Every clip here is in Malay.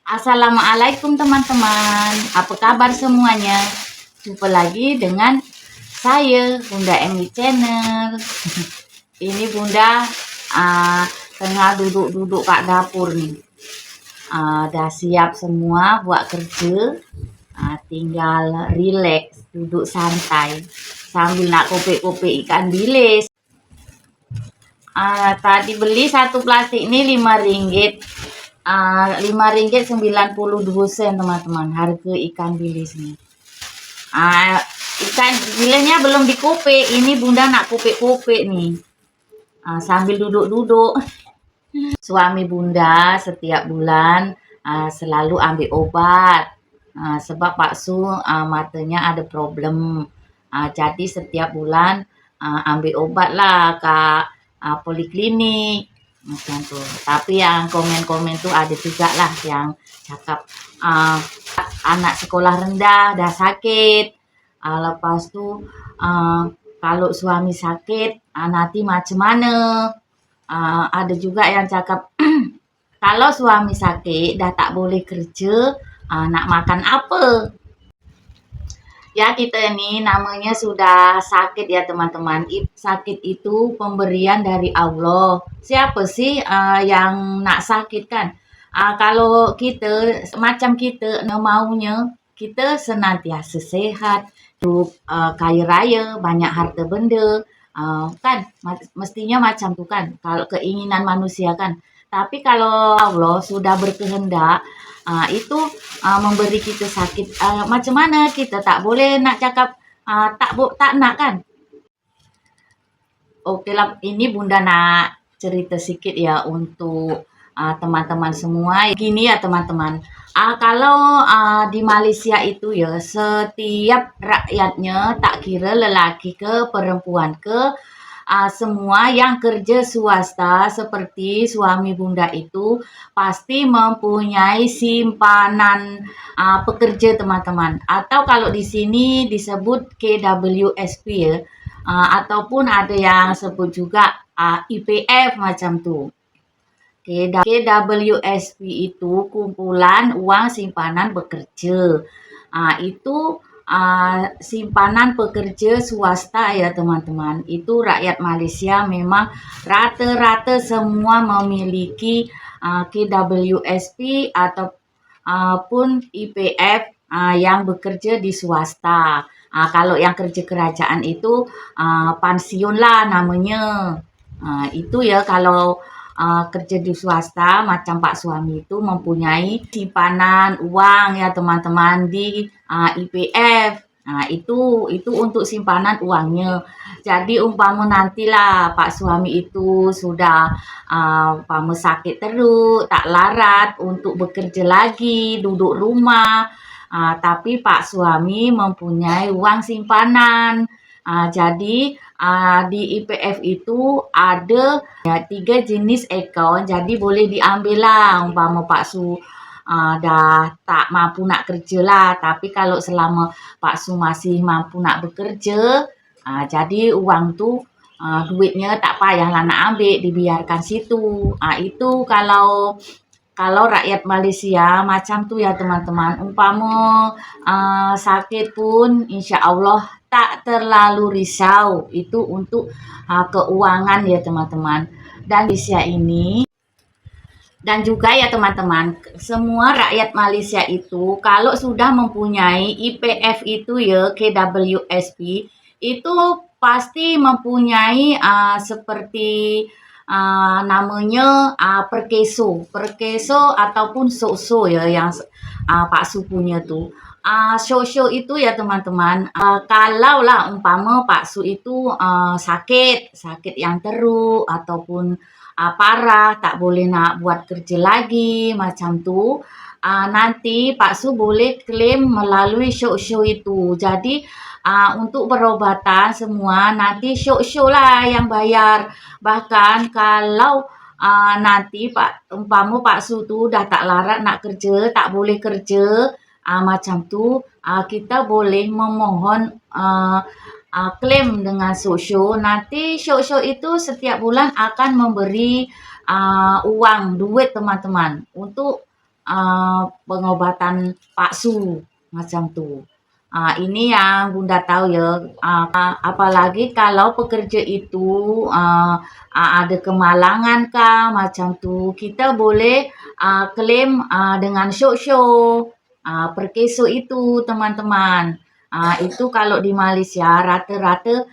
Assalamualaikum teman-teman, apa kabar semuanya? Jumpa lagi dengan saya, Bunda Emi Channel. Ini Bunda tengah duduk-duduk kat dapur nih. Dah siap semua buat kerja. Tinggal relax, duduk santai sambil nak kopek-kopek ikan bilis. Tadi beli satu plastik ini Rp5. Rp5,92 teman-teman, harga ikan bilis nih. Ikan bilisnya belum dikopek, ini Bunda nak kopek-kopek nih. Sambil duduk-duduk. Suami Bunda setiap bulan selalu ambil obat, sebab Pak Su matanya ada problem. Jadi setiap bulan ambil obat lah ke poliklinik macam tuh. Tapi yang komen-komen tuh ada juga lah yang cakap anak sekolah rendah dah sakit. Lepas tuh kalau suami sakit nanti macam mana. Ada juga yang cakap kalau suami sakit dah tak boleh kerja, nak makan apa? Ya kita ini namanya sudah sakit ya teman-teman. Sakit itu pemberian dari Allah. Siapa sih yang nak sakit kan? Kalau kita macam kita maunya kita senantiasa sehat, hidup kaya raya, banyak harta benda, kan mestinya macam tu kan. Kalau keinginan manusia kan. Tapi kalau Allah sudah berkehendak itu memberi kita sakit, macam mana kita tak boleh nak cakap tak nak kan. Okeylah, ini Bunda nak cerita sikit ya untuk teman-teman semua. Gini ya teman-teman, kalau di Malaysia itu ya setiap rakyatnya tak kira lelaki ke perempuan ke semua yang kerja swasta seperti suami Bunda itu pasti mempunyai simpanan pekerja teman-teman, atau kalau di sini disebut KWSP ya, ataupun ada yang sebut juga IPF macam tu. KWSP itu kumpulan uang simpanan bekerja. Itu simpanan pekerja swasta ya teman-teman. Itu rakyat Malaysia memang rata-rata semua memiliki KWSP ataupun IPF yang bekerja di swasta. Kalau yang kerja kerajaan itu pensiun lah namanya. Itu ya kalau kerja di swasta macam Pak suami itu mempunyai simpanan uang ya teman-teman di IPF. Itu untuk simpanan uangnya. Jadi umpama nantilah Pak suami itu sudah umpama sakit teruk, tak larat untuk bekerja lagi, duduk rumah. Tapi Pak suami mempunyai uang simpanan. Jadi di IPF itu ada 3 jenis akaun, jadi boleh diambil lah umpama Pak Su dah tak mampu nak kerja lah. Tapi kalau selama Pak Su masih mampu nak bekerja, jadi uang tu duitnya tak payahlah nak ambil, dibiarkan situ. Itu kalau rakyat Malaysia macam tu ya teman-teman. Umpama sakit pun insya Allah tak terlalu risau. Itu untuk keuangan ya teman-teman. Dan Malaysia ini, dan juga ya teman-teman, semua rakyat Malaysia itu kalau sudah mempunyai IPF itu ya KWSP, itu pasti mempunyai seperti namanya perkeso ataupun sokso ya yang Pak Su punya tu. Sokso itu ya teman-teman, kalau lah umpama Pak Su itu sakit yang teruk ataupun parah, tak boleh nak buat kerja lagi macam tu, nanti Pak Su boleh klaim melalui sokso itu. Jadi untuk perobatan semua nanti sokso lah yang bayar. Bahkan kalau nanti umpama Pak Su tu dah tak larat nak kerja, tak boleh kerja, macam tu kita boleh memohon klaim dengan sokso. Nanti sokso itu setiap bulan akan memberi uang, duit teman-teman untuk pengobatan palsu macam tu. Ini yang Bunda tahu ya. Apalagi kalau pekerja itu ada kemalangan kah macam tu, kita boleh klaim dengan show-show perkeso itu teman-teman. Itu kalau di Malaysia rata-rata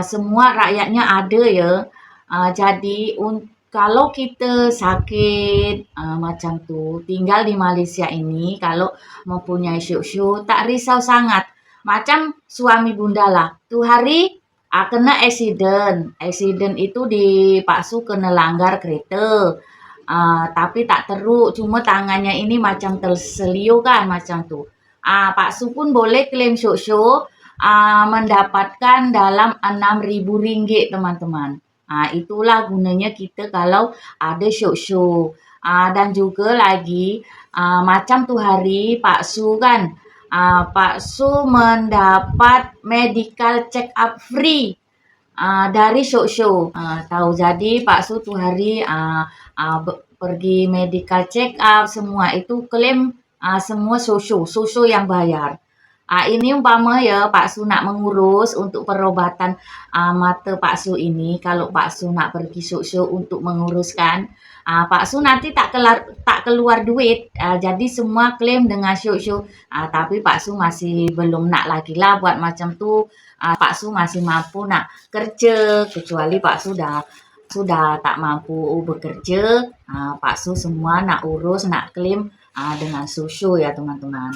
semua rakyatnya ada ya. Jadi kalau kita sakit macam tu, tinggal di Malaysia ini kalau mempunyai show-show tak risau sangat. Macam suami Bunda lah, tu hari kena accident. Accident itu dipaksa kena langgar kereta. Tapi tak teruk, cuma tangannya ini macam terseliu kan macam tu. Pak Su pun boleh klaim show-show mendapatkan dalam RM6.000 teman-teman. Itulah gunanya kita kalau ada show-show. Dan juga lagi macam tu hari Pak Su kan, Pak Su mendapat medical check up free dari show-show. Tahu jadi Pak Su tu hari pergi medical check up semua itu klaim semua show-show yang bayar. Ini umpama ya Pak Su nak mengurus untuk perubatan mata Pak Su ini, kalau Pak Su nak pergi show-show untuk menguruskan, Pak Su nanti tak keluar duit, jadi semua klaim dengan show-show. Tapi Pak Su masih belum nak lagi lah buat macam tu. Pak Su masih mampu nak kerja, kecuali Pak Su sudah tak mampu bekerja, Pak Su semua nak urus, nak klaim dengan show-show ya teman-teman.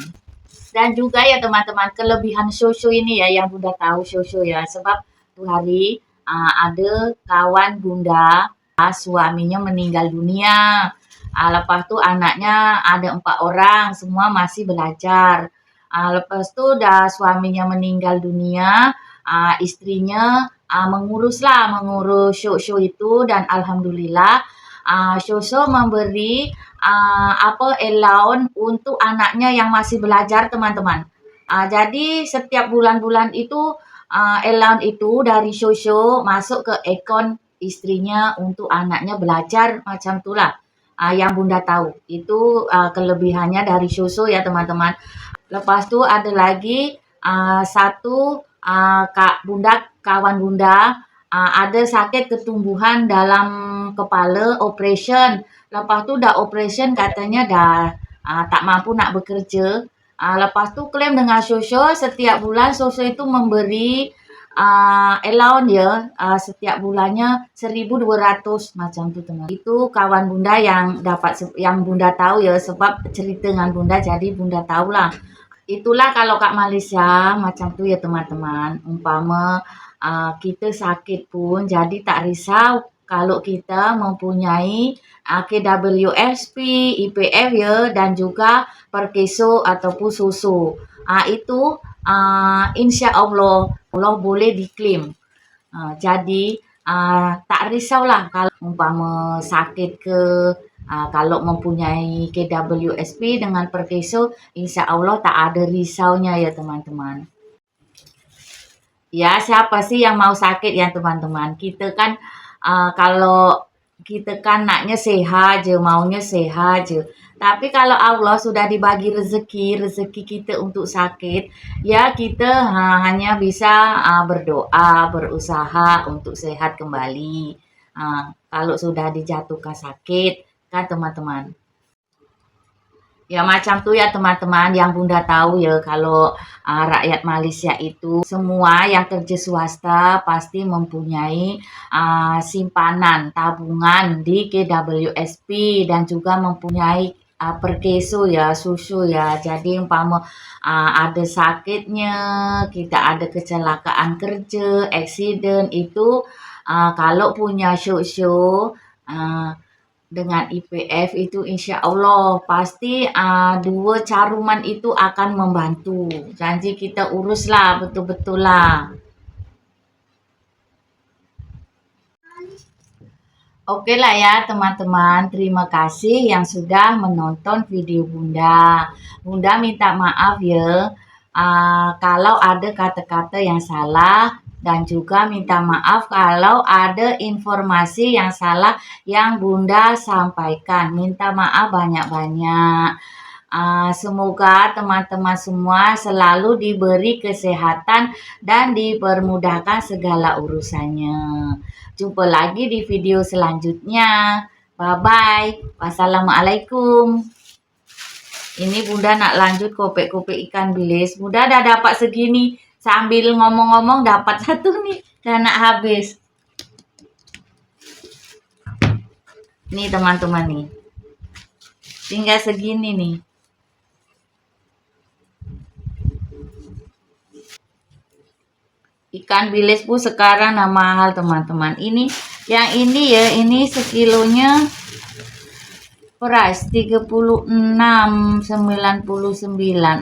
Dan juga ya teman-teman, kelebihan show-show ini ya yang Bunda tahu show-show ya. Sebab tu hari ada kawan Bunda, suaminya meninggal dunia. Lepas tu anaknya ada 4 orang, semua masih belajar. Lepas tu dah suaminya meninggal dunia, istrinya mengurus show-show itu, dan alhamdulillah show-show memberi allowance untuk anaknya yang masih belajar teman-teman. Jadi setiap bulan-bulan itu allowance itu dari show-show masuk ke akun istrinya untuk anaknya belajar macam itulah. Yang Bunda tahu itu kelebihannya dari show-show ya teman-teman. Lepas tu ada lagi satu kawan Bunda ada sakit ketumbuhan dalam kepala, operation. Lepas tu dah operation katanya dah tak mampu nak bekerja. Lepas tu klaim dengan show-show, setiap bulan show-show itu memberi allowance ya, setiap bulannya 1.200 macam tu teman. Itu kawan Bunda yang Bunda tahu ya, sebab cerita dengan Bunda jadi Bunda tahulah. Itulah kalau kat Malaysia macam tu ya teman-teman. Umpama kita sakit pun jadi tak risau kalau kita mempunyai KWSP, IPF ya, dan juga perkeso ataupun susu. Itu insya Allah boleh diklaim. Jadi tak risaulah kalau umpama sakit ke, kalau mempunyai KWSP dengan perkeso, insya Allah tak ada risaunya ya teman-teman. Ya, siapa sih yang mau sakit ya teman-teman? Kita kan kalau kita kan naknya sehat je, maunya sehat je. Tapi kalau Allah sudah dibagi rezeki kita untuk sakit, ya kita hanya bisa berdoa, berusaha untuk sehat kembali. Kalau sudah dijatuhkan sakit, kan teman-teman. Ya macam tu ya teman-teman, yang Bunda tahu ya kalau rakyat Malaysia itu semua yang kerja swasta pasti mempunyai simpanan tabungan di KWSP dan juga mempunyai perkeso ya, susu ya. Jadi umpama ada sakitnya, kita ada kecelakaan kerja, accident itu kalau punya show dengan IPF itu insya Allah pasti dua caruman itu akan membantu. Janji kita uruslah betul-betul lah. Oke lah ya teman-teman, terima kasih yang sudah menonton video Bunda. Bunda minta maaf ya kalau ada kata-kata yang salah. dan juga minta maaf kalau ada informasi yang salah yang Bunda sampaikan. Minta maaf banyak-banyak. Semoga teman-teman semua selalu diberi kesehatan dan dipermudahkan segala urusannya. Jumpa lagi di video selanjutnya. Bye-bye. Wassalamualaikum. Ini Bunda nak lanjut kopek-kopek ikan bilis. Bunda dah dapat segini. Sambil ngomong-ngomong dapat satu nih. Dah nak habis. Nih teman-teman nih. Tinggal segini nih. Ikan bilis pun sekarang mahal teman-teman. Ini yang ini ya, ini sekilonya price 36,99.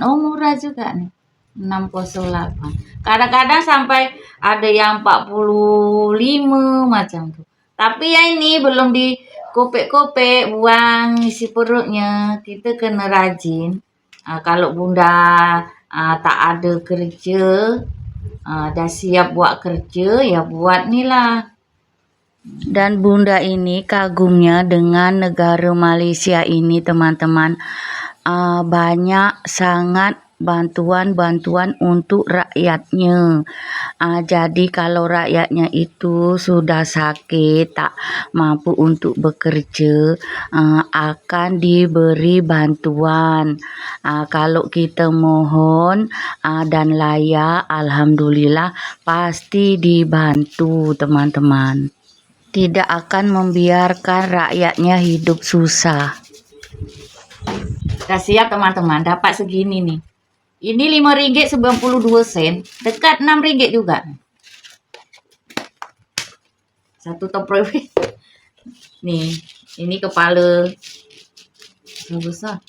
Oh, murah juga nih. 608. Kadang-kadang sampai ada yang 45 macam tuh. Tapi ya ini belum dikopek-kopek, buang isi perutnya. Kita kena rajin. Kalau Bunda tak ada kerja, dah siap buat kerja, ya buat nih lah. Dan Bunda ini kagumnya dengan negara Malaysia ini teman-teman. Banyak sangat bantuan-bantuan untuk rakyatnya. Jadi kalau rakyatnya itu sudah sakit, tak mampu untuk bekerja, akan diberi bantuan. Kalau kita mohon dan layak, alhamdulillah pasti dibantu teman-teman. Tidak akan membiarkan rakyatnya hidup susah. Sudah siap teman-teman, dapat segini nih. Ini RM5.92, dekat RM6 juga. Satu Tupperware. Nih, ini kepala besar.